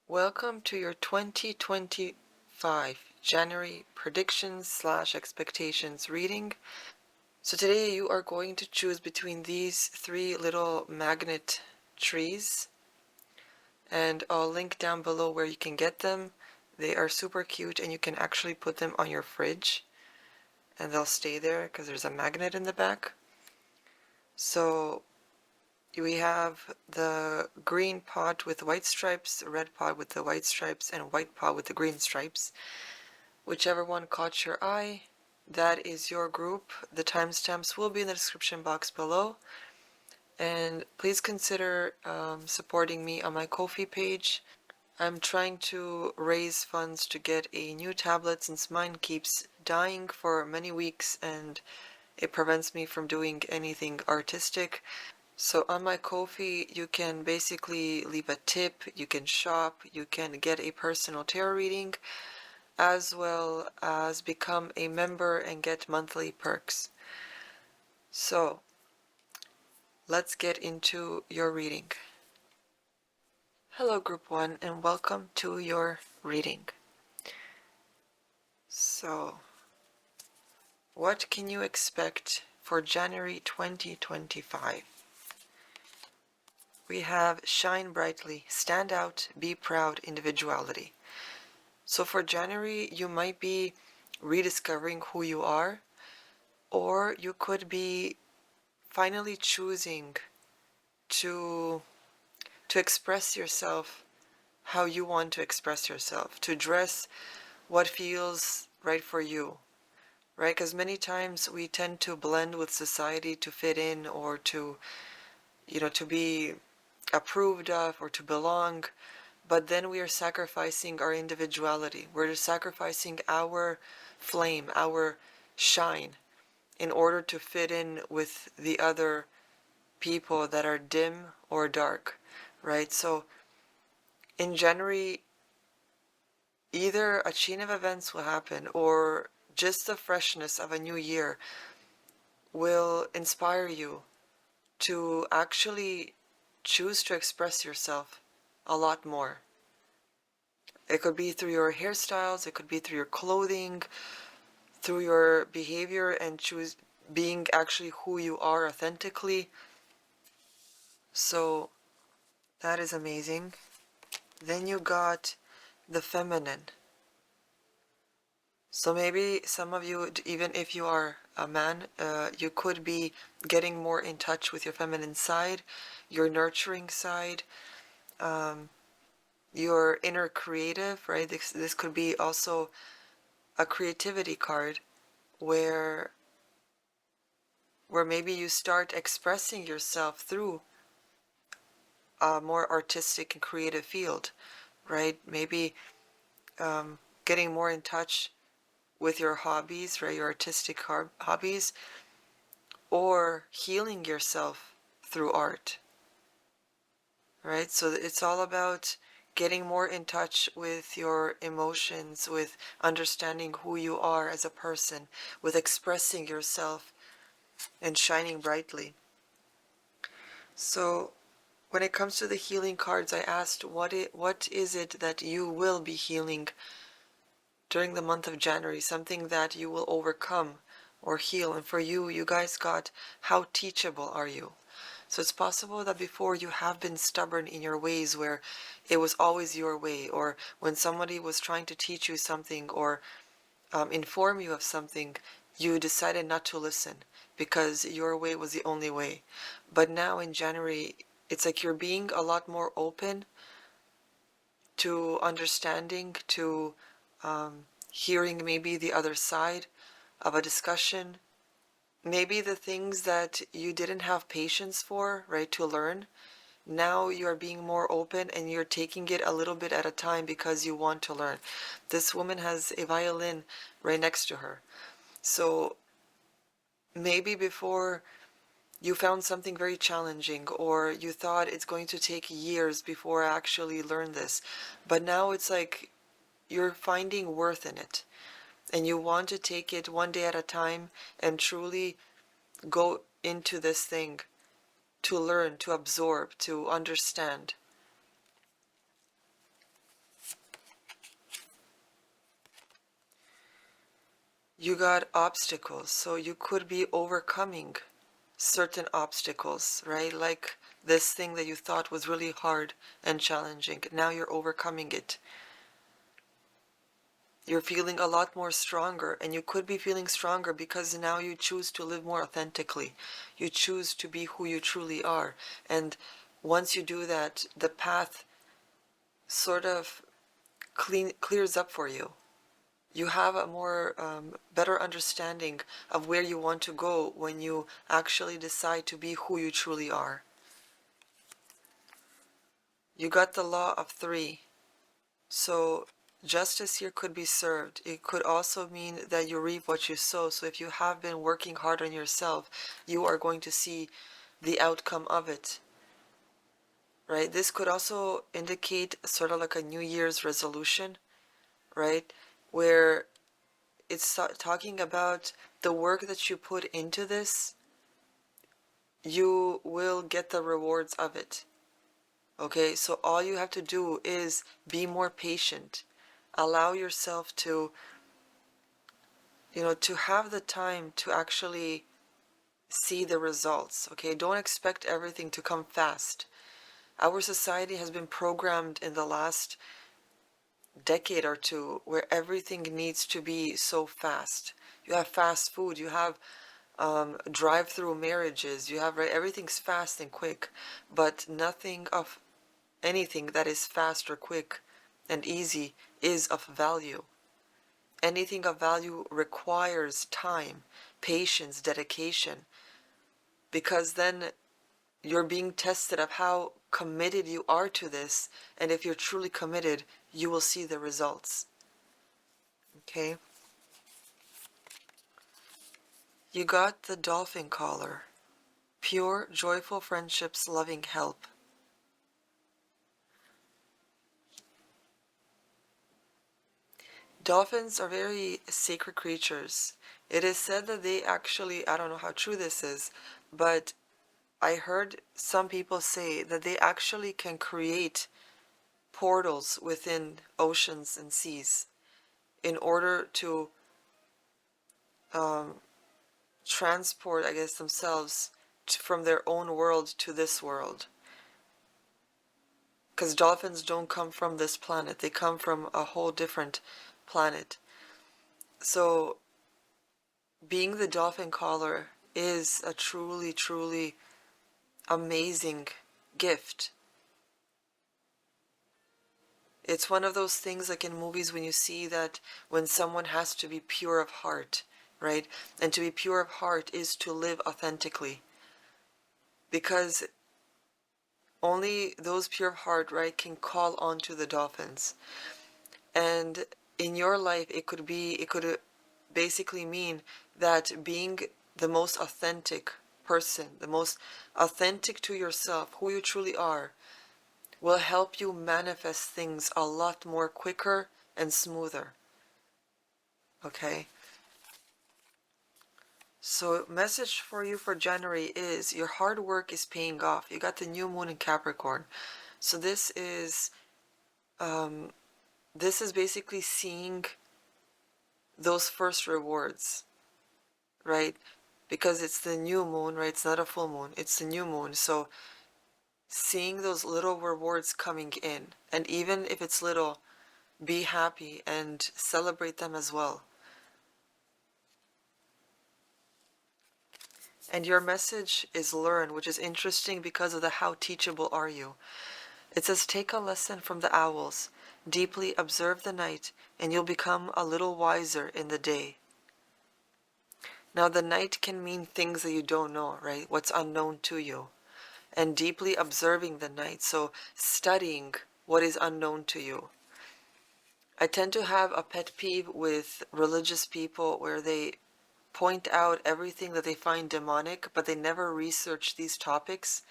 Welcome to your 2025 January predictions/expectations reading. So today you are going to choose between these three little magnet trees, and I'll link down below where you can get them. They are super cute and you can actually put them on your fridge and they'll stay there because there's a magnet in the back. So we have the green pot with white stripes, red pot with the white stripes, and white pot with the green stripes. Whichever one caught your eye, that is your group. The timestamps will be in the description box below. And please consider supporting me on my Ko-fi page. I'm trying to raise funds to get a new tablet since mine keeps dying for many weeks and it prevents me from doing anything artistic. So on my Ko-fi, you can basically leave a tip, you can shop, you can get a personal tarot reading, as well as become a member and get monthly perks. So let's get into your reading. Hello Group 1 and welcome to your reading. So what can you expect for January 2025? We have shine brightly, stand out, be proud, individuality. So for January, you might be rediscovering who you are, or you could be finally choosing to express yourself how you want to express yourself, to dress what feels right for you, right? Because many times we tend to blend with society to fit in or to, to be approved of or to belong, but then we are sacrificing our individuality. We're sacrificing our flame, our shine, in order to fit in with the other people that are dim or dark, right? So in January, either a chain of events will happen or just the freshness of a new year will inspire you to actually choose to express yourself a lot more. It could be through your hairstyles, it could be through your clothing, through your behavior, and choose being actually who you are authentically. So that is amazing. Then you got the feminine. So maybe some of you, even if you are a man, you could be getting more in touch with your feminine side, your nurturing side, your inner creative, right? This could be also a creativity card where maybe you start expressing yourself through a more artistic and creative field, right? Maybe getting more in touch with your hobbies, right? Your artistic hobbies, or healing yourself through art, right? So it's all about getting more in touch with your emotions, with understanding who you are as a person, with expressing yourself and shining brightly. So when it comes to the healing cards, I asked what is it that you will be healing during the month of January, something that you will overcome or heal. And for you, you guys got, how teachable are you? So it's possible that before you have been stubborn in your ways where it was always your way, or when somebody was trying to teach you something or inform you of something, you decided not to listen because your way was the only way. But now in January, it's like you're being a lot more open to understanding, to hearing maybe the other side of a discussion, maybe the things that you didn't have patience for, right, to learn. Now you're being more open and you're taking it a little bit at a time because you want to learn. This woman has a violin right next to her. So maybe before you found something very challenging, or you thought it's going to take years before I actually learn this, but now it's like you're finding worth in it and you want to take it one day at a time and truly go into this thing to learn, to absorb, to understand. You got obstacles, so you could be overcoming certain obstacles, right? Like this thing that you thought was really hard and challenging. Now you're overcoming it. You're feeling a lot more stronger, and you could be feeling stronger because now you choose to live more authentically. You choose to be who you truly are. And once you do that, the path sort of clears up for you. You have a more better understanding of where you want to go when you actually decide to be who you truly are. You got the law of three. So justice here could be served. It could also mean that you reap what you sow. So if you have been working hard on yourself, you are going to see the outcome of it. Right? This could also indicate sort of like a New Year's resolution, right? Where it's talking about the work that you put into this, you will get the rewards of it. Okay, so all you have to do is be more patient. Allow yourself to, to have the time to actually see the results. Okay, don't expect everything to come fast. Our society has been programmed in the last decade or two where everything needs to be so fast. You have fast food, you have drive-through marriages, you have, right, everything's fast and quick, but nothing of anything that is fast or quick and easy is of value. Anything of value requires time, patience, dedication, because then you're being tested of how committed you are to this, and if you're truly committed, you will see the results. Okay? You got the dolphin collar. Pure, joyful friendships, loving help. Dolphins are very sacred creatures. It is said that they actually, I don't know how true this is, but I heard some people say that they actually can create portals within oceans and seas in order to transport, I guess, themselves from their own world to this world. Because dolphins don't come from this planet, they come from a whole different planet. So being the dolphin caller is a truly, truly amazing gift. It's one of those things like in movies when you see that when someone has to be pure of heart, right? And to be pure of heart is to live authentically. Because only those pure of heart, right, can call on to the dolphins. And in your life, it could basically mean that being the most authentic person, the most authentic to yourself, who you truly are, will help you manifest things a lot more quicker and smoother. Okay? So message for you for January is your hard work is paying off. You got the new moon in Capricorn. So this is basically seeing those first rewards, right? Because it's the new moon, right? It's not a full moon, it's the new moon. So seeing those little rewards coming in, and even if it's little, be happy and celebrate them as well. And your message is learn, which is interesting because of the how teachable are you. It says take a lesson from the owls, deeply observe the night, and you'll become a little wiser in the day. Now the night can mean things that you don't know, right? What's unknown to you. And deeply observing the night, so studying what is unknown to you. I tend to have a pet peeve with religious people where they point out everything that they find demonic, but they never research these topics.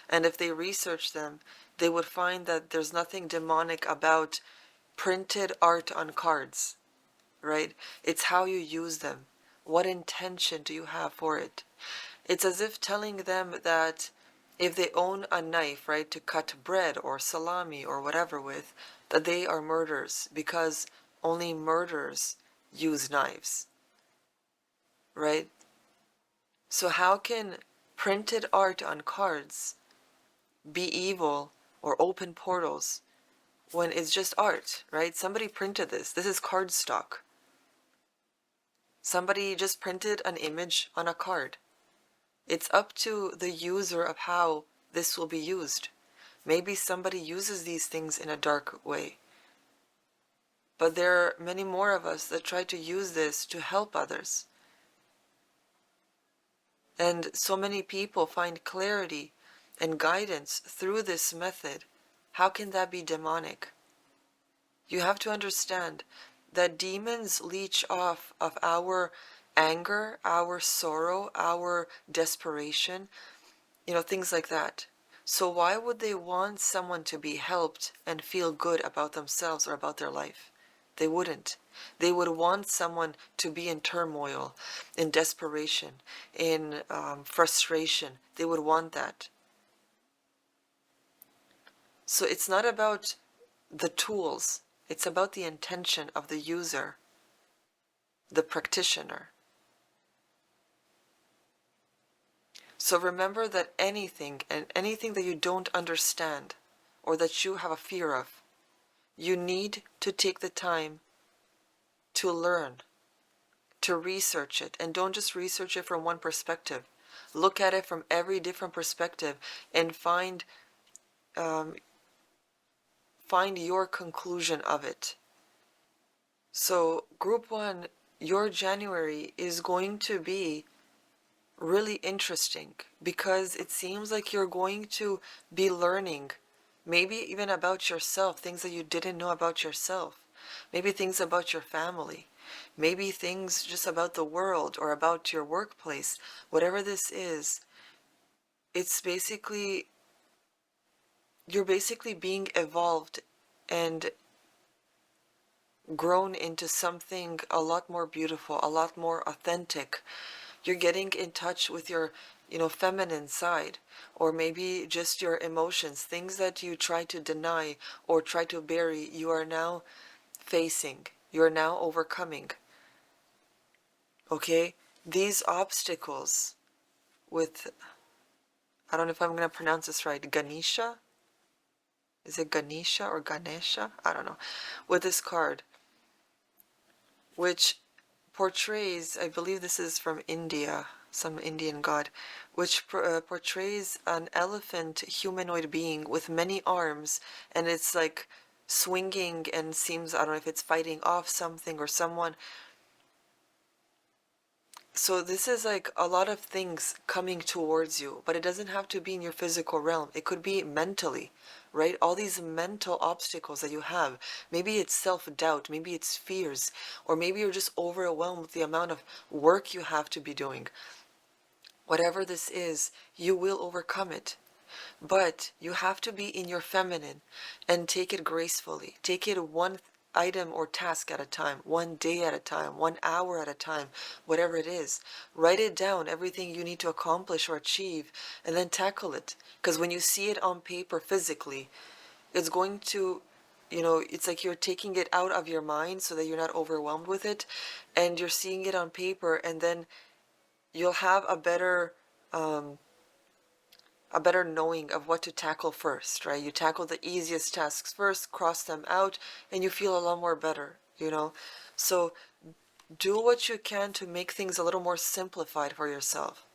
And if they research them, they would find that there's nothing demonic about printed art on cards, right? It's how you use them. What intention do you have for it? It's as if telling them that if they own a knife, right, to cut bread or salami or whatever with, that they are murderers because only murderers use knives. right? So how can printed art on cards be evil or open portals when it's just art, right? Somebody printed this. This is cardstock. Somebody just printed an image on a card. It's up to the user of how this will be used. Maybe somebody uses these things in a dark way. But there are many more of us that try to use this to help others. And so many people find clarity and guidance through this method. How can that be demonic? You have to understand that demons leech off of our anger, our sorrow, our desperation, things like that. So why would they want someone to be helped and feel good about themselves or about their life? They wouldn't. They would want someone to be in turmoil, in desperation, in frustration. They would want that. So it's not about the tools. It's about the intention of the user, the practitioner. So remember that anything that you don't understand or that you have a fear of, you need to take the time to learn, to research it. And don't just research it from one perspective. Look at it from every different perspective and find your conclusion of it. So group 1, your January is going to be really interesting because it seems like you're going to be learning maybe even about yourself, things that you didn't know about yourself, maybe things about your family, maybe things just about the world or about your workplace. Whatever this is, it's basically, you're basically being evolved and grown into something a lot more beautiful, a lot more authentic. You're getting in touch with your, feminine side, or maybe just your emotions, things that you try to deny or try to bury, you are now facing, you are now overcoming. Okay? These obstacles with, I don't know if I'm going to pronounce this right, Ganesha? Is it Ganesha or Ganesha? I don't know. With this card, which portrays, I believe this is from India, some Indian god, which portrays an elephant humanoid being with many arms, and it's like swinging and seems, I don't know if it's fighting off something or someone. So this is like a lot of things coming towards you, but it doesn't have to be in your physical realm. It could be mentally, right? All these mental obstacles that you have. Maybe it's self-doubt, maybe it's fears, or maybe you're just overwhelmed with the amount of work you have to be doing. Whatever this is, you will overcome it. But you have to be in your feminine and take it gracefully. Take it one item or task at a time, one day at a time, 1 hour at a time, whatever it is. Write it down, everything you need to accomplish or achieve, and then tackle it. Because when you see it on paper physically, it's going to, it's like you're taking it out of your mind so that you're not overwhelmed with it, and you're seeing it on paper, and then you'll have a better knowing of what to tackle first, right? You tackle the easiest tasks first, cross them out, and you feel a lot more better, So do what you can to make things a little more simplified for yourself.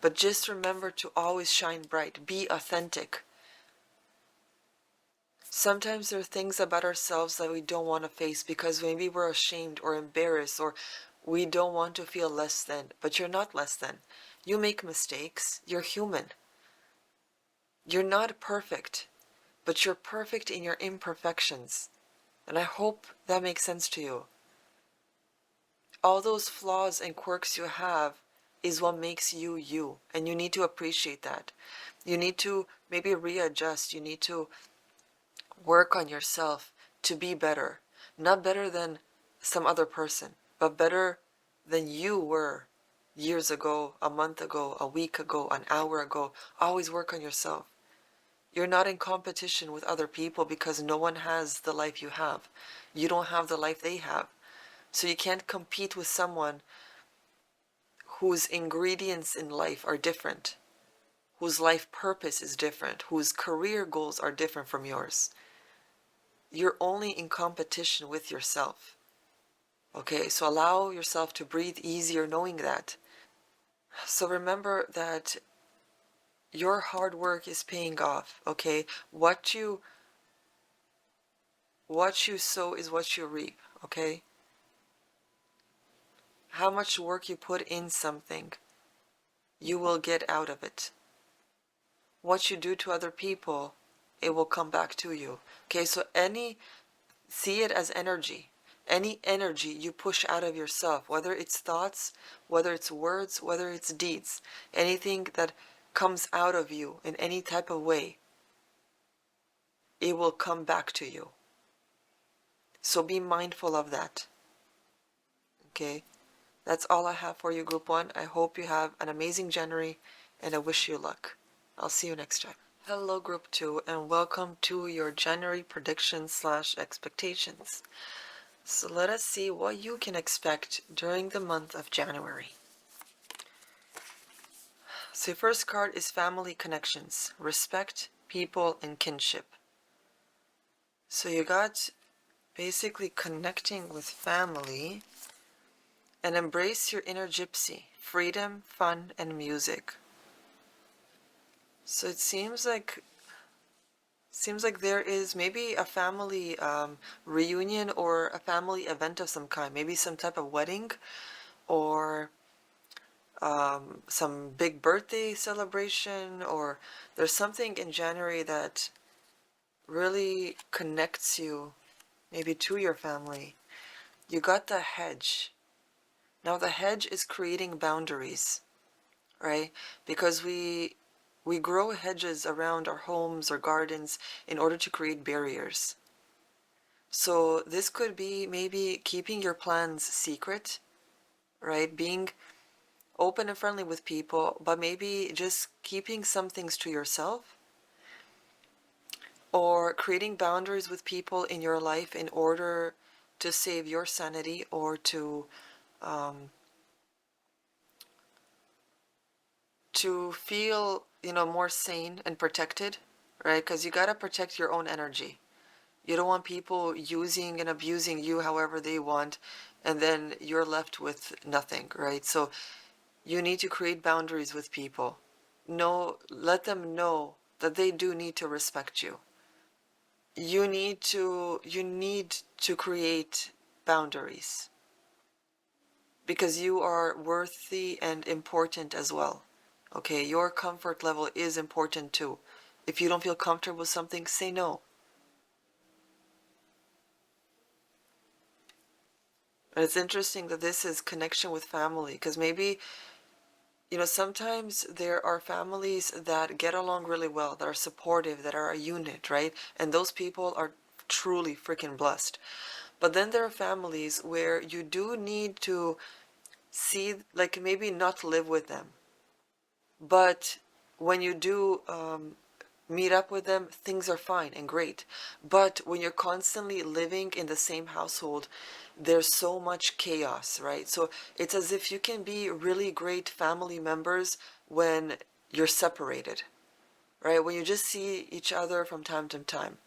But just remember to always shine bright. Be authentic. Sometimes there are things about ourselves that we don't want to face because maybe we're ashamed or embarrassed or we don't want to feel less than. But you're not less than. You make mistakes. You're human. You're not perfect, but you're perfect in your imperfections. And I hope that makes sense to you. All those flaws and quirks you have is what makes you you, and you need to appreciate that. You need to maybe readjust. You need to work on yourself to be better. Not better than some other person, but better than you were years ago, a month ago, a week ago, an hour ago. Always work on yourself. You're not in competition with other people because no one has the life you have. You don't have the life they have. So you can't compete with someone whose ingredients in life are different, whose life purpose is different, whose career goals are different from yours. You're only in competition with yourself. Okay, so allow yourself to breathe easier knowing that. So remember that your hard work is paying off, okay? What you sow is what you reap, okay? How much work you put in something, you will get out of it. What you do to other people, it will come back to you. Okay, so see it as energy. Any energy you push out of yourself, whether it's thoughts, whether it's words, whether it's deeds, anything that comes out of you in any type of way, it will come back to you. So be mindful of that. Okay, that's all I have for you, Group 1. I hope you have an amazing January, and I wish you luck. I'll see you next time. Hello, Group 2, and welcome to your January predictions / expectations. So let us see what you can expect during the month of January. So your first card is family connections, respect, people, and kinship. So you got basically connecting with family and embrace your inner gypsy, freedom, fun, and music. So it seems like there is maybe a family reunion or a family event of some kind, maybe some type of wedding or some big birthday celebration, or there's something in January that really connects you maybe to your family. You got the hedge. Now the hedge is creating boundaries, right? Because we grow hedges around our homes or gardens in order to create barriers. So this could be maybe keeping your plans secret, right? Being open and friendly with people, but maybe just keeping some things to yourself, or creating boundaries with people in your life in order to save your sanity or to feel, more sane and protected, right? Because you got to protect your own energy. You don't want people using and abusing you however they want, and then you're left with nothing, right? So you need to create boundaries with people. Let them know that they do need to respect you. You need to create boundaries because you are worthy and important as well. Okay, your comfort level is important too. If you don't feel comfortable with something, say no. And it's interesting that this is connection with family, because maybe, sometimes there are families that get along really well, that are supportive, that are a unit, right? And those people are truly freaking blessed. But then there are families where you do need to see, like, maybe not live with them. But when you do meet up with them, things are fine and great. But when you're constantly living in the same household, there's so much chaos, right? So it's as if you can be really great family members when you're separated, right? When you just see each other from time to time,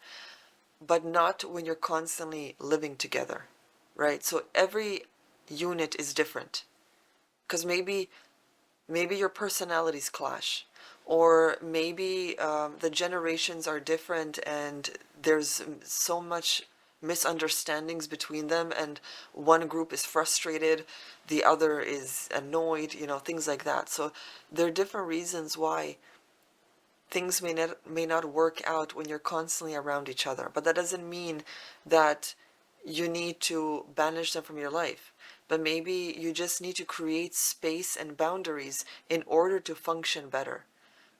but not when you're constantly living together, right? So every unit is different, because maybe your personalities clash, or maybe the generations are different and there's so much misunderstandings between them, and one group is frustrated, the other is annoyed, things like that. So there are different reasons why things may not work out when you're constantly around each other, but that doesn't mean that you need to banish them from your life. But maybe you just need to create space and boundaries in order to function better,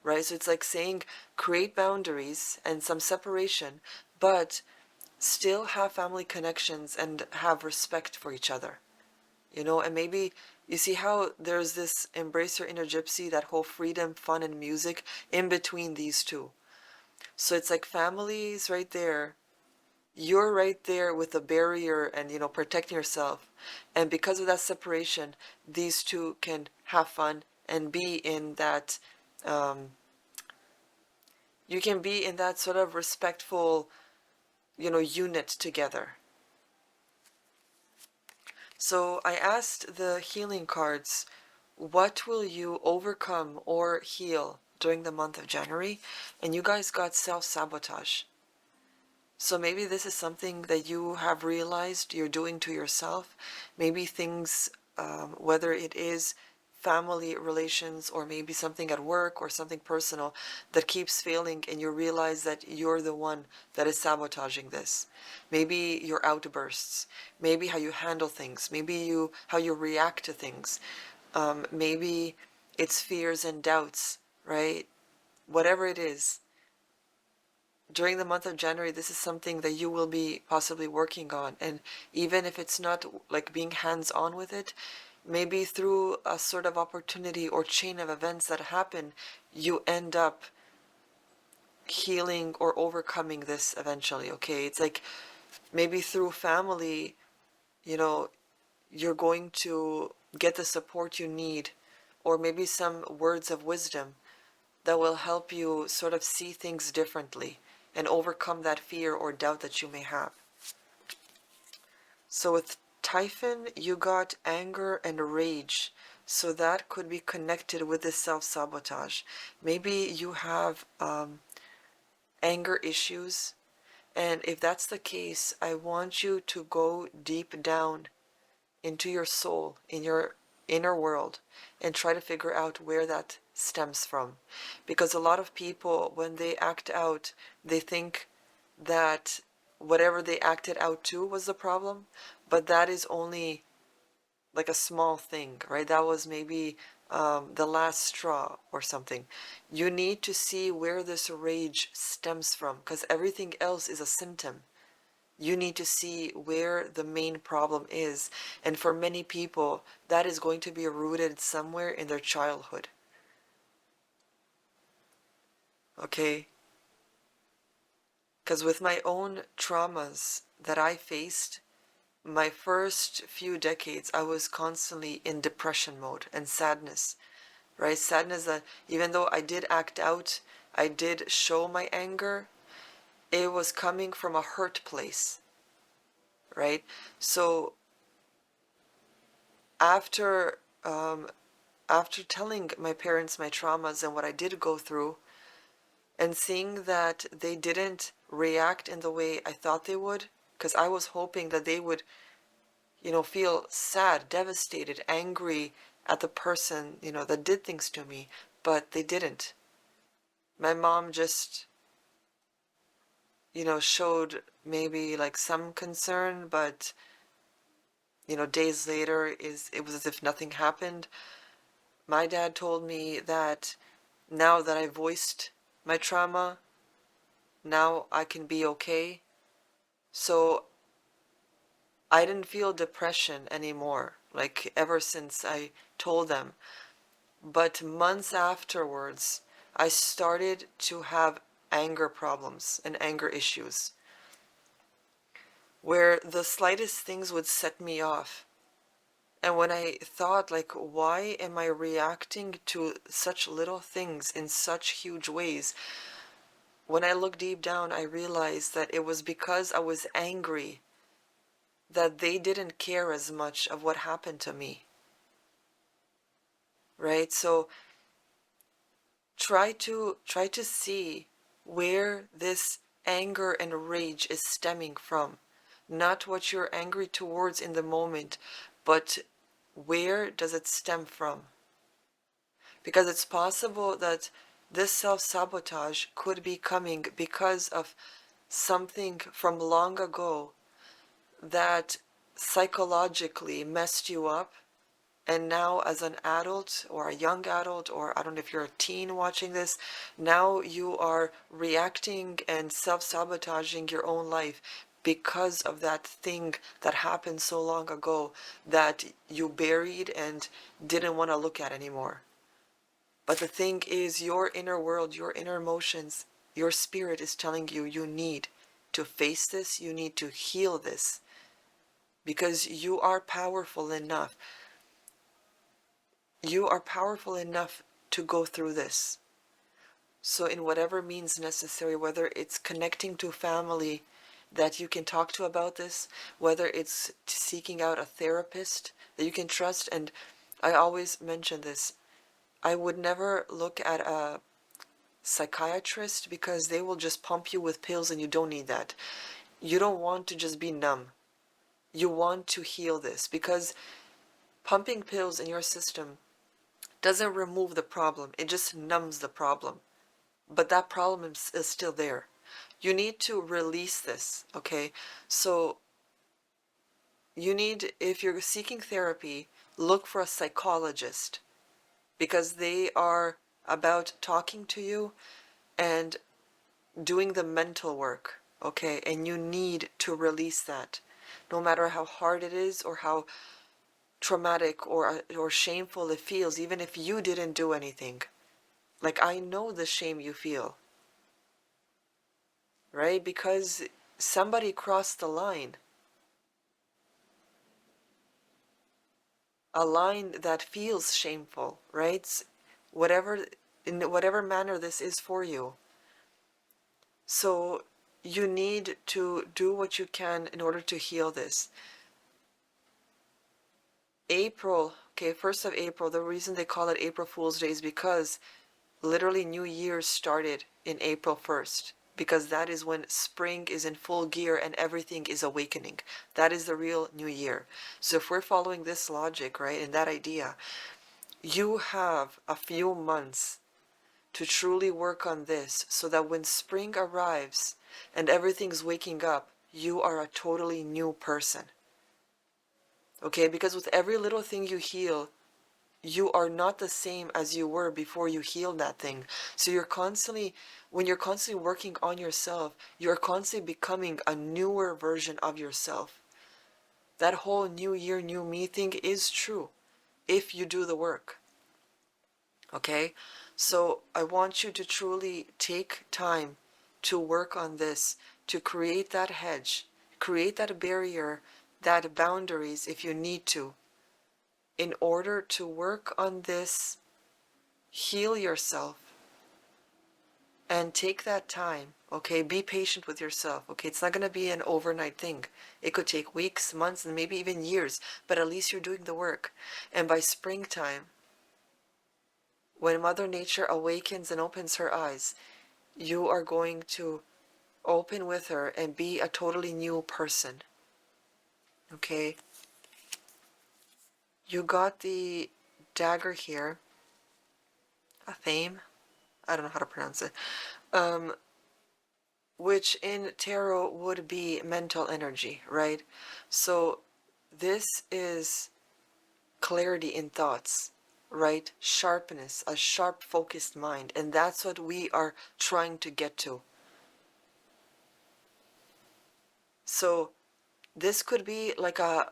right? So it's like saying create boundaries and some separation, but still have family connections and have respect for each other, and maybe you see how there's this embrace your inner gypsy, that whole freedom, fun, and music in between these two. So it's like families right there. You're right there with the barrier and, protecting yourself. And because of that separation, these two can have fun and be in that, you can be in that sort of respectful, unit together. So I asked the healing cards, what will you overcome or heal during the month of January? And you guys got self-sabotage. So maybe this is something that you have realized you're doing to yourself. Maybe things, whether it is family relations or maybe something at work or something personal that keeps failing, and you realize that you're the one that is sabotaging this. Maybe your outbursts, maybe how you handle things, maybe how you react to things. Maybe it's fears and doubts, right? Whatever it is, during the month of January, this is something that you will be possibly working on. And even if it's not like being hands-on with it, maybe through a sort of opportunity or chain of events that happen, you end up healing or overcoming this eventually, okay? It's like maybe through family, you're going to get the support you need, or maybe some words of wisdom that will help you sort of see things differently and overcome that fear or doubt that you may have. So with Typhon, you got anger and rage. So that could be connected with this self-sabotage. Maybe you have anger issues. And if that's the case, I want you to go deep down into your soul, in your inner world, and try to figure out where that stems from. Because a lot of people, when they act out, they think that whatever they acted out to was the problem, but that is only like a small thing, right? That was maybe the last straw or something. You need to see where this rage stems from, because everything else is a symptom. You need to see where the main problem is. And for many people, that is going to be rooted somewhere in their childhood. Okay? Because with my own traumas that I faced, my first few decades, I was constantly in depression mode and sadness, right? Sadness that even though I did act out, I did show my anger, it was coming from a hurt place, right? So after after telling my parents my traumas and what I did go through, and seeing that they didn't react in the way I thought they would, because I was hoping that they would, feel sad, devastated, angry at the person, that did things to me, but they didn't. My mom just, showed maybe like some concern, but, days later it was as if nothing happened. My dad told me that now that I voiced my trauma, now I can be okay. So I didn't feel depression anymore, like ever since I told them. But months afterwards, I started to have anger problems and anger issues, where the slightest things would set me off. And when I thought, like, why am I reacting to such little things in such huge ways? When I looked deep down, I realized that it was because I was angry that they didn't care as much of what happened to me, right? So try to see where this anger and rage is stemming from. Not what you're angry towards in the moment, but where does it stem from? Because it's possible that this self-sabotage could be coming because of something from long ago that psychologically messed you up, and now as an adult or a young adult, or I don't know if you're a teen watching this, now you are reacting and self-sabotaging your own life because of that thing that happened so long ago that you buried and didn't want to look at anymore. But the thing is, your inner world, your inner emotions, your spirit is telling you you need to face this, you need to heal this, because you are powerful enough. you are powerful enough to go through this. So in whatever means necessary, whether it's connecting to family that you can talk to about this, whether it's seeking out a therapist that you can trust. And I always mention this, I would never look at a psychiatrist because they will just pump you with pills and you don't need that. You don't want to just be numb. You want to heal this, because pumping pills in your system doesn't remove the problem, it just numbs the problem. But that problem is still there. You need to release this, okay? So you need, if you're seeking therapy, look for a psychologist, because they are about talking to you and doing the mental work, okay? And you need to release that, no matter how hard it is or how traumatic or shameful it feels, even if you didn't do anything. Like, I know the shame you feel, right? Because somebody crossed the line. A line that feels shameful, right? Whatever, in whatever manner this is for you. So you need to do what you can in order to heal this. April, okay, 1st of April, the reason they call it April Fool's Day is because literally New Year started in April 1st, because that is when spring is in full gear and everything is awakening. That is the real New Year. So if we're following this logic, right, and that idea, you have a few months to truly work on this, so that when spring arrives and everything's waking up, you are a totally new person. Okay, because with every little thing you heal, you are not the same as you were before you healed that thing. So you're constantly, when you're constantly working on yourself, you're constantly becoming a newer version of yourself. That whole new year, new me thing is true if you do the work. Okay? So I want you to truly take time to work on this, to create that hedge, create that barrier, that boundaries if you need to, in order to work on this, heal yourself, and take that time, okay? Be patient with yourself, okay? It's not going to be an overnight thing. It could take weeks, months, and maybe even years, but at least you're doing the work. And by springtime, when Mother Nature awakens and opens her eyes, you are going to open with her and be a totally new person, okay? You got the dagger here, a thame, I don't know how to pronounce it, which in tarot would be mental energy, right? So this is clarity in thoughts, right? Sharpness, a sharp focused mind, and that's what we are trying to get to. So this could be like a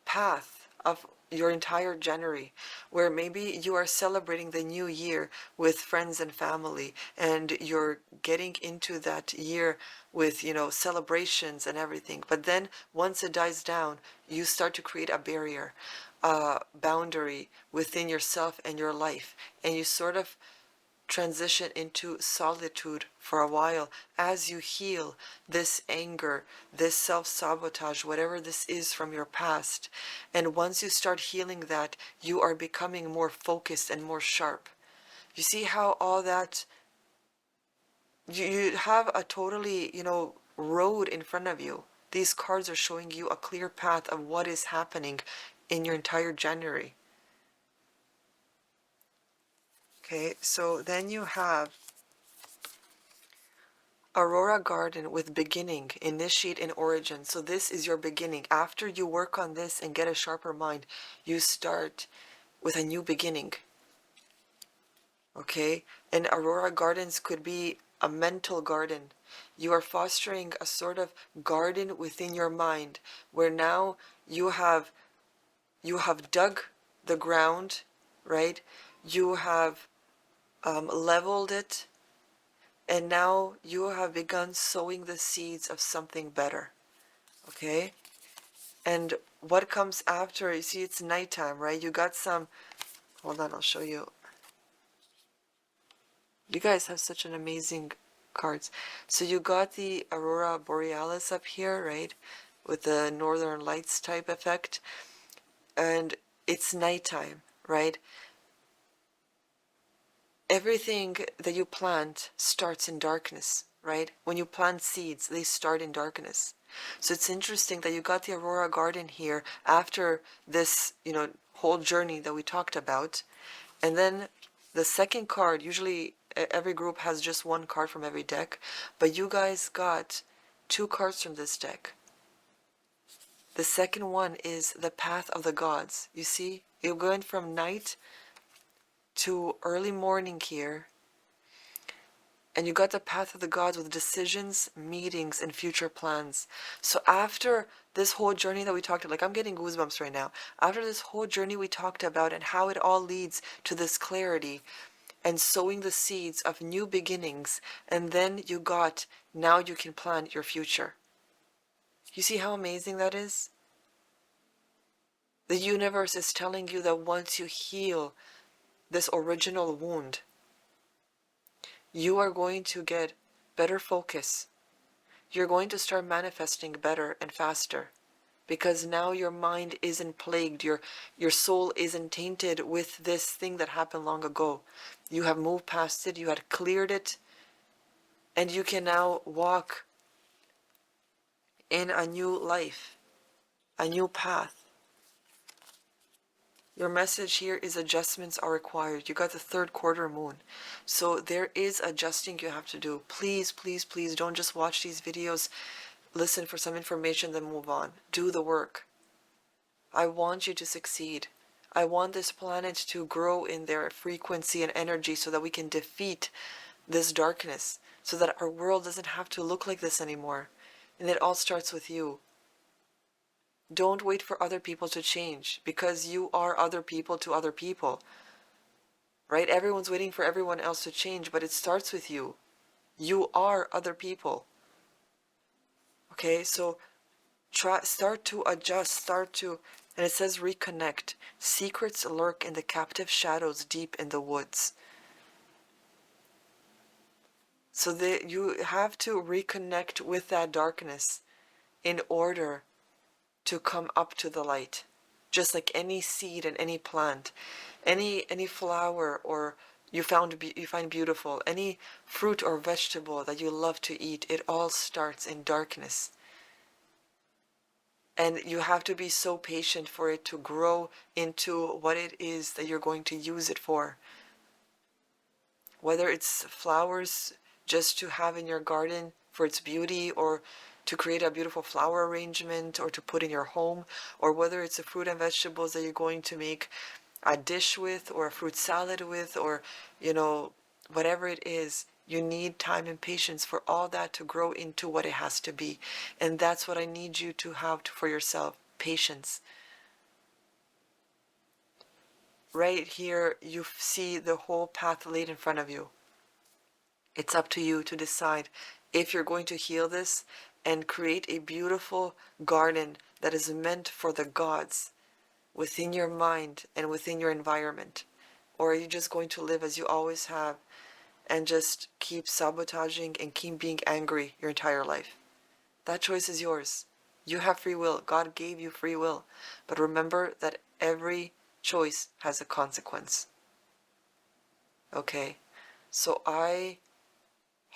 path of your entire January, where maybe you are celebrating the new year with friends and family, and you're getting into that year with, you know, celebrations and everything. But then once it dies down, you start to create a barrier, a boundary within yourself and your life, and you sort of transition into solitude for a while as you heal this anger, this self-sabotage, whatever this is from your past. And once you start healing that, you are becoming more focused and more sharp. You see how all that, you have a totally, you know, road in front of you. These cards are showing you a clear path of what is happening in your entire January. Okay, so then you have Aurora Garden with beginning, initiate and origin. So this is your beginning. After you work on this and get a sharper mind, you start with a new beginning. Okay? And Aurora Gardens could be a mental garden. You are fostering a sort of garden within your mind, where now you have dug the ground, right? You have leveled it, and now you have begun sowing the seeds of something better. Okay? And what comes after, you see, it's nighttime, right? You got some, Hold on, I'll show you. You guys have such an amazing cards. So you got the Aurora Borealis up here, right? With the Northern Lights type effect. And it's nighttime, right? Everything that you plant starts in darkness, right? When you plant seeds, they start in darkness. So it's interesting that you got the Aurora Garden here after this, whole journey that we talked about. And then the second card, usually every group has just one card from every deck, but you guys got two cards from this deck. The second one is the Path of the Gods. You see, you're going from night to early morning here, and you got the Path of the Gods with decisions, meetings, and future plans. So after this whole journey that we talked about, like I'm getting goosebumps right now, after this whole journey we talked about and how it all leads to this clarity and sowing the seeds of new beginnings, and then you got, now you can plan your future. You see how amazing that is? The universe is telling you that once you heal this original wound, you are going to get better focus. You're going to start manifesting better and faster, because now your mind isn't plagued, your soul isn't tainted with this thing that happened long ago. You have moved past it, you had cleared it, and you can now walk in a new life, a new path. Your message here is adjustments are required. You got the third quarter moon. So there is adjusting you have to do. Please, please, please don't just watch these videos, listen for some information, then move on. Do the work. I want you to succeed. I want this planet to grow in their frequency and energy so that we can defeat this darkness, so that our world doesn't have to look like this anymore. And it all starts with you. Don't wait for other people to change, because you are other people to other people, right? Everyone's waiting for everyone else to change, but it starts with you. You are other people. Okay, so start to adjust, and it says reconnect. Secrets lurk in the captive shadows deep in the woods. So you have to reconnect with that darkness in order to come up to the light. Just like any seed and any plant, any flower or you find beautiful, any fruit or vegetable that you love to eat, it all starts in darkness. And you have to be so patient for it to grow into what it is that you're going to use it for. Whether it's flowers just to have in your garden for its beauty, or to create a beautiful flower arrangement, or to put in your home, or whether it's the fruit and vegetables that you're going to make a dish with, or a fruit salad with, or whatever it is, you need time and patience for all that to grow into what it has to be. And that's what I need you to have for yourself: patience. Right here you see the whole path laid in front of you. It's up to you to decide if you're going to heal this and create a beautiful garden that is meant for the gods within your mind and within your environment. Or are you just going to live as you always have and just keep sabotaging and keep being angry your entire life? That choice is yours. You have free will. God gave you free will. But remember that every choice has a consequence. Okay? So I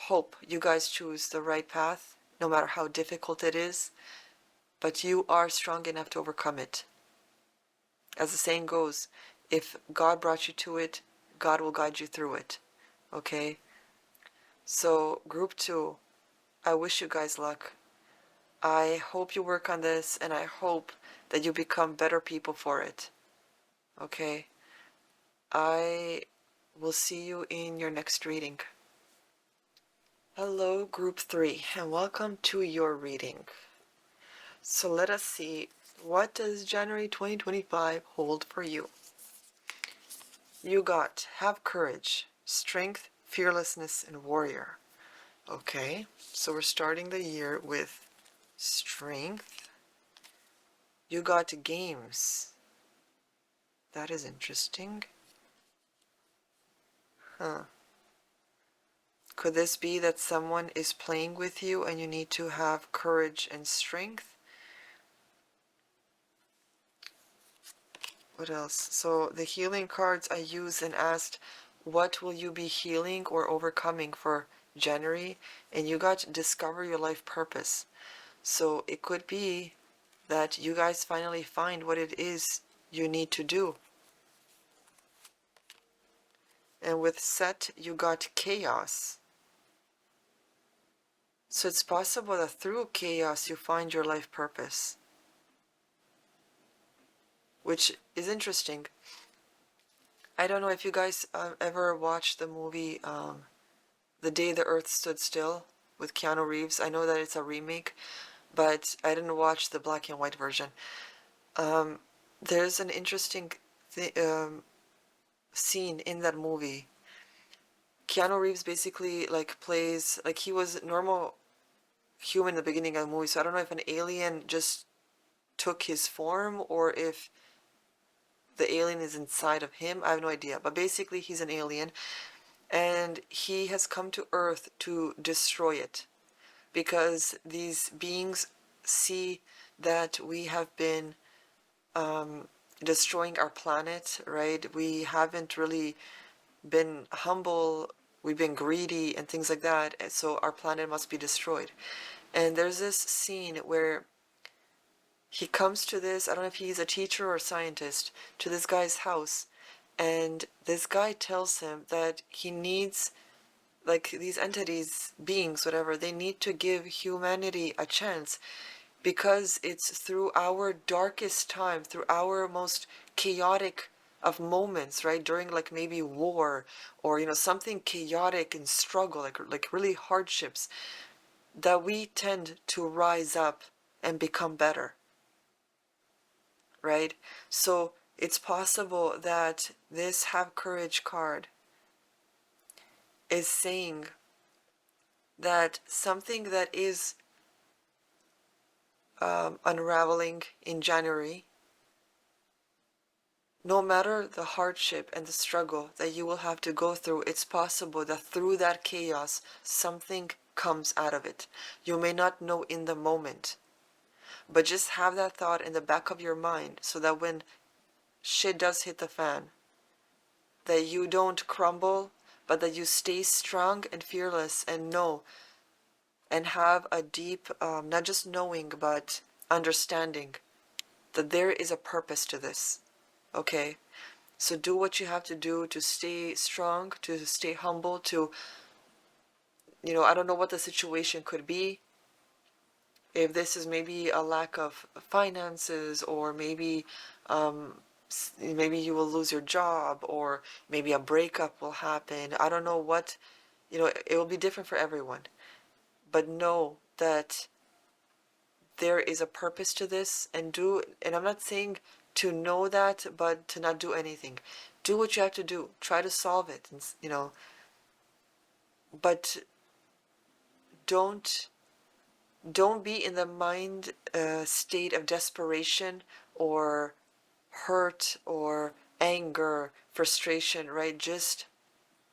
hope you guys choose the right path, no matter how difficult it is, but you are strong enough to overcome it. As the saying goes, if God brought you to it, God will guide you through it. Okay? So, group 2, I wish you guys luck. I hope you work on this, and I hope that you become better people for it. Okay? I will see you in your next reading. Hello, group 3, and welcome to your reading. So let us see, what does January 2025 hold for you? You got have courage, strength, fearlessness, and warrior. Okay, so we're starting the year with strength. You got games. That is interesting. Huh. Could this be that someone is playing with you and you need to have courage and strength? What else? So the healing cards I used and asked, what will you be healing or overcoming for January? And you got to discover your life purpose. So it could be that you guys finally find what it is you need to do. And with Set, you got chaos. So it's possible that through chaos you find your life purpose, which is interesting. I don't know if you guys ever watched the movie The Day the Earth Stood Still with Keanu Reeves. I know that it's a remake, but I didn't watch the black and white version. There's an interesting scene in that movie. Keanu Reeves basically like plays like he was normal human in the beginning of the movie, so I don't know if an alien just took his form or if the alien is inside of him. I have no idea, but basically he's an alien and he has come to Earth to destroy it because these beings see that we have been destroying our planet, right? We haven't really been humble, we've been greedy and things like that, and so our planet must be destroyed. And there's this scene where he comes to this, I don't know if he's a teacher or a scientist, to this guy's house, and this guy tells him that he needs, like these entities, beings, whatever, they need to give humanity a chance because it's through our darkest time, through our most chaotic of moments, right? During like maybe war or something chaotic and struggle, like really hardships, that we tend to rise up and become better, right? So it's possible that this Have Courage card is saying that something that is unraveling in January, no matter the hardship and the struggle that you will have to go through, it's possible that through that chaos, something comes out of it. You may not know in the moment, but just have that thought in the back of your mind so that when shit does hit the fan, that you don't crumble, but that you stay strong and fearless and know and have a deep, not just knowing, but understanding that there is a purpose to this. Okay? So do what you have to do to stay strong, to stay humble, to, I don't know what the situation could be. If this is maybe a lack of finances, or maybe you will lose your job, or maybe a breakup will happen. I don't know what, it will be different for everyone. But know that there is a purpose to this, and I'm not saying to know that, but to not do anything. Do what you have to do. Try to solve it, and but don't be in the mind state of desperation or hurt or anger, frustration, right? Just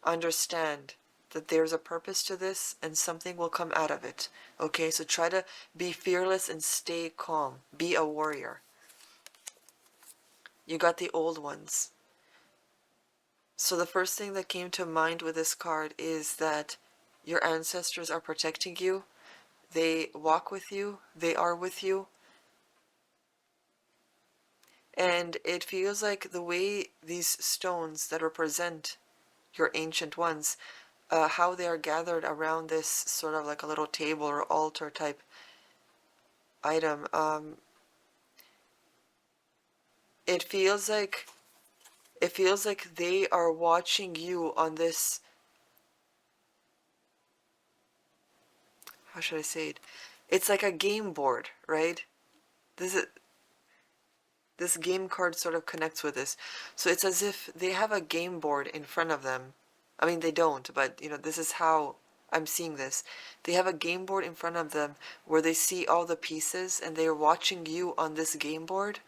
understand that there's a purpose to this and something will come out of it. Okay, so try to be fearless and stay calm. Be a warrior. You got the old ones. So the first thing that came to mind with this card is that your ancestors are protecting you. They walk with you. They are with you. And it feels like the way these stones that represent your ancient ones, how they are gathered around this sort of like a little table or altar type item, it feels like they are watching you on this, how should I say it? It's like a game board, right? This game card sort of connects with this. So it's as if they have a game board in front of them. I mean, they don't, but this is how I'm seeing this. They have a game board in front of them where they see all the pieces and they're watching you on this game board.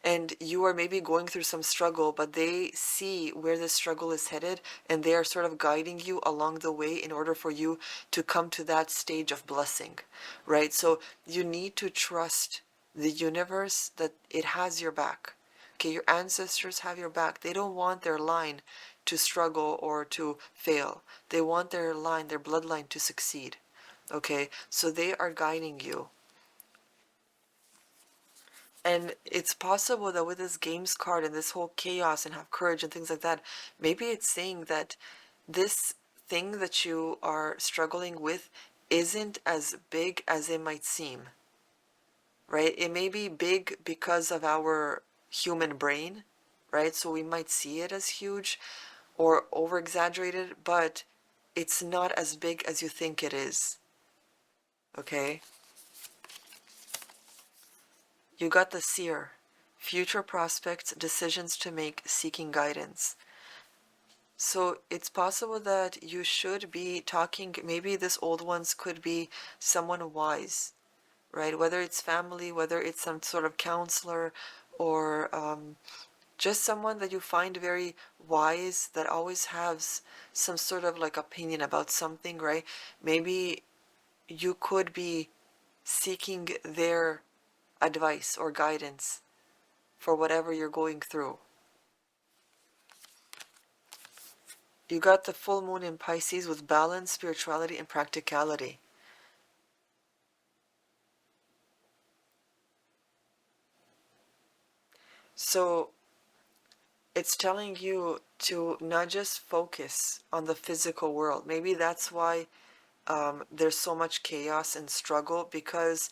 and you are maybe going through some struggle, but they see where the struggle is headed, and they are sort of guiding you along the way in order for you to come to that stage of blessing, right? So you need to trust the universe that it has your back. Okay, your ancestors have your back. They don't want their line to struggle or to fail. They want their line, their bloodline to succeed. Okay, so they are guiding you. And it's possible that with this games card and this whole chaos and have courage and things like that, maybe it's saying that this thing that you are struggling with isn't as big as it might seem, right? It may be big because of our human brain, right? So we might see it as huge or over exaggerated, but it's not as big as you think it is, okay? You got the seer. Future prospects, decisions to make, seeking guidance. So it's possible that you should be talking, maybe this old ones could be someone wise, right? Whether it's family, whether it's some sort of counselor, or just someone that you find very wise that always has some sort of like opinion about something, right? Maybe you could be seeking their advice or guidance for whatever you're going through. You got the full moon in Pisces with balance, spirituality, and practicality. So it's telling you to not just focus on the physical world. Maybe that's why there's so much chaos and struggle, because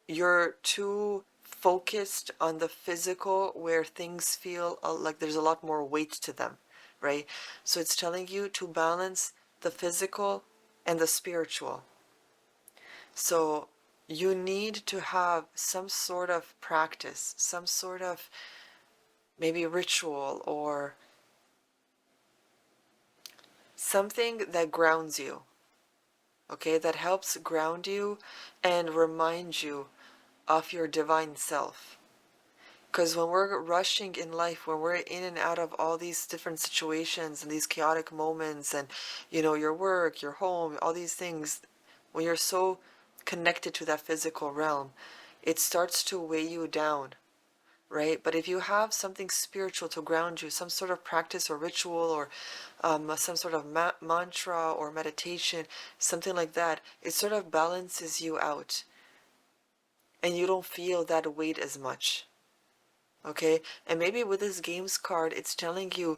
you're too focused on the physical where things feel like there's a lot more weight to them, right? So it's telling you to balance the physical and the spiritual. So you need to have some sort of practice, some sort of maybe ritual or something that grounds you, okay, that helps ground you and remind you of your divine self. Because when we're rushing in life, when we're in and out of all these different situations and these chaotic moments and, you know, your work, your home, all these things, when you're so connected to that physical realm, it starts to weigh you down, right? But if you have something spiritual to ground you, some sort of practice or ritual or some sort of mantra or meditation, something like that, it sort of balances you out and you don't feel that weight as much. Okay, and maybe with this games card, it's telling you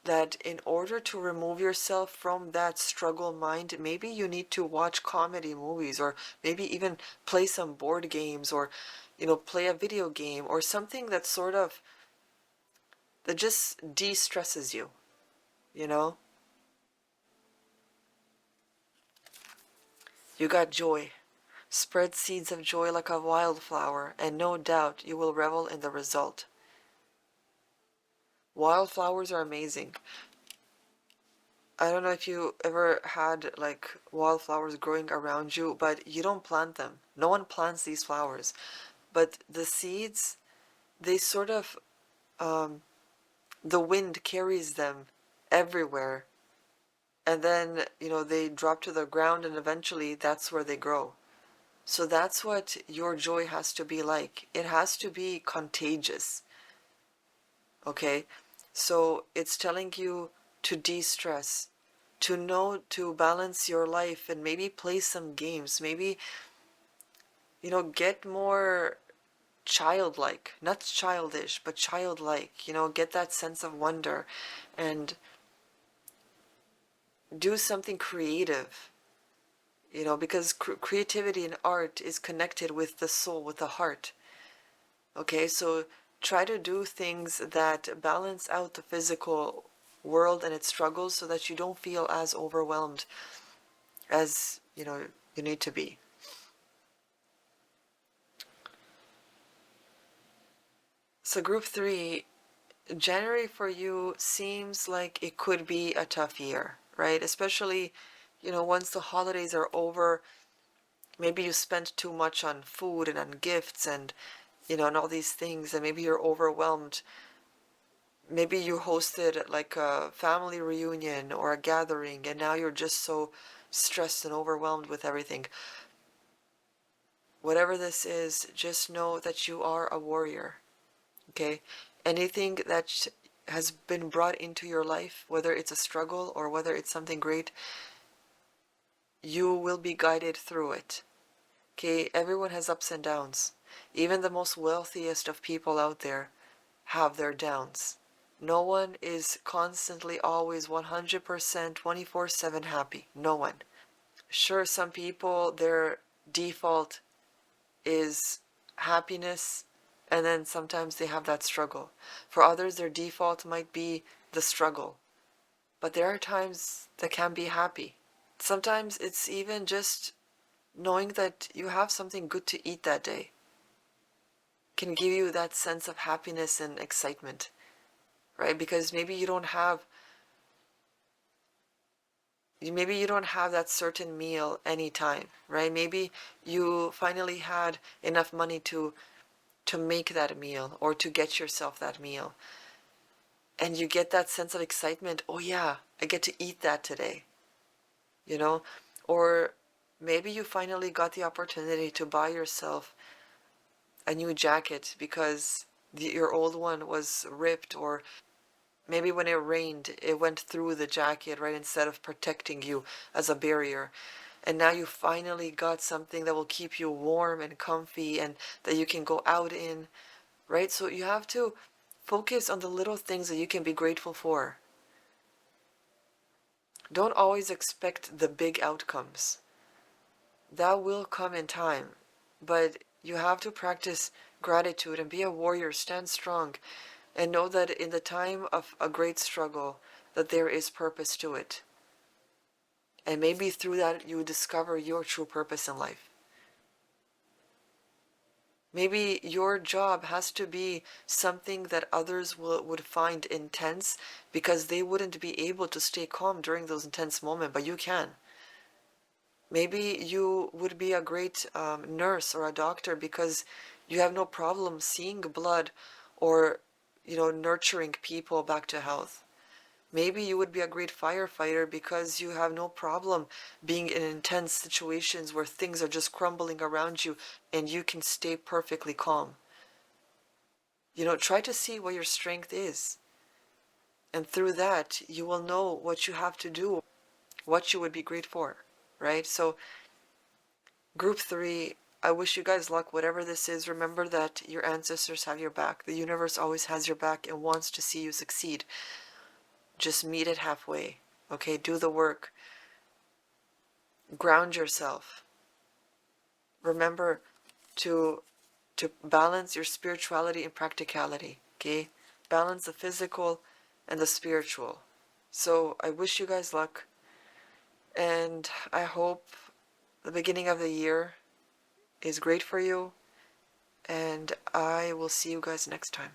that in order to remove yourself from that struggle mind, maybe you need to watch comedy movies, or maybe even play some board games, or, you know, play a video game, or something that sort of, that just de-stresses you, you know? You got joy. Spread seeds of joy like a wildflower, and no doubt you will revel in the result. Wildflowers are amazing. I don't know if you ever had like wildflowers growing around you, but you don't plant them. No one plants these flowers. But the seeds, they sort of, the wind carries them everywhere. And then, you know, they drop to the ground and eventually that's where they grow. So that's what your joy has to be like. It has to be contagious. Okay? So it's telling you to de-stress, to know to balance your life and maybe play some games. Maybe, you know, get more childlike, not childish, but childlike, you know, get that sense of wonder and do something creative, you know, because creativity and art is connected with the soul, with the heart. Okay, so try to do things that balance out the physical world and its struggles so that you don't feel as overwhelmed as, you know, you need to be. So group 3, January for you seems like it could be a tough year, right? Especially, you know, once the holidays are over, maybe you spent too much on food and on gifts and, you know, and all these things, and maybe you're overwhelmed. Maybe you hosted like a family reunion or a gathering, and now you're just so stressed and overwhelmed with everything. Whatever this is, just know that you are a warrior, okay? Anything that has been brought into your life, whether it's a struggle or whether it's something great, you will be guided through it, okay? Everyone has ups and downs. Even the most wealthiest of people out there have their downs. No one is constantly always 100% 24/7 happy. No one. Sure, some people, their default is happiness, and then sometimes they have that struggle. For others, their default might be the struggle. But there are times that can be happy. Sometimes it's even just knowing that you have something good to eat that day can give you that sense of happiness and excitement, right? Because maybe you don't have that certain meal anytime, right? Maybe you finally had enough money to make that meal or to get yourself that meal. And you get that sense of excitement. Oh yeah, I get to eat that today, you know? Or maybe you finally got the opportunity to buy yourself a new jacket because your old one was ripped, or maybe when it rained, it went through the jacket, right, instead of protecting you as a barrier. And now you finally got something that will keep you warm and comfy and that you can go out in, right? So you have to focus on the little things that you can be grateful for. Don't always expect the big outcomes. That will come in time. But you have to practice gratitude and be a warrior, stand strong, and know that in the time of a great struggle, that there is purpose to it. And maybe through that you discover your true purpose in life. Maybe your job has to be something that others would find intense because they wouldn't be able to stay calm during those intense moments, but you can. Maybe you would be a great nurse or a doctor because you have no problem seeing blood or, nurturing people back to health. Maybe you would be a great firefighter because you have no problem being in intense situations where things are just crumbling around you and you can stay perfectly calm. Try to see what your strength is. And through that, you will know what you have to do, what you would be great for, right? So, group 3, I wish you guys luck, whatever this is. Remember that your ancestors have your back. The universe always has your back and wants to see you succeed. Just meet it halfway, okay? Do the work. Ground yourself. Remember to balance your spirituality and practicality, okay? Balance the physical and the spiritual. So I wish you guys luck, and I hope the beginning of the year is great for you, and I will see you guys next time.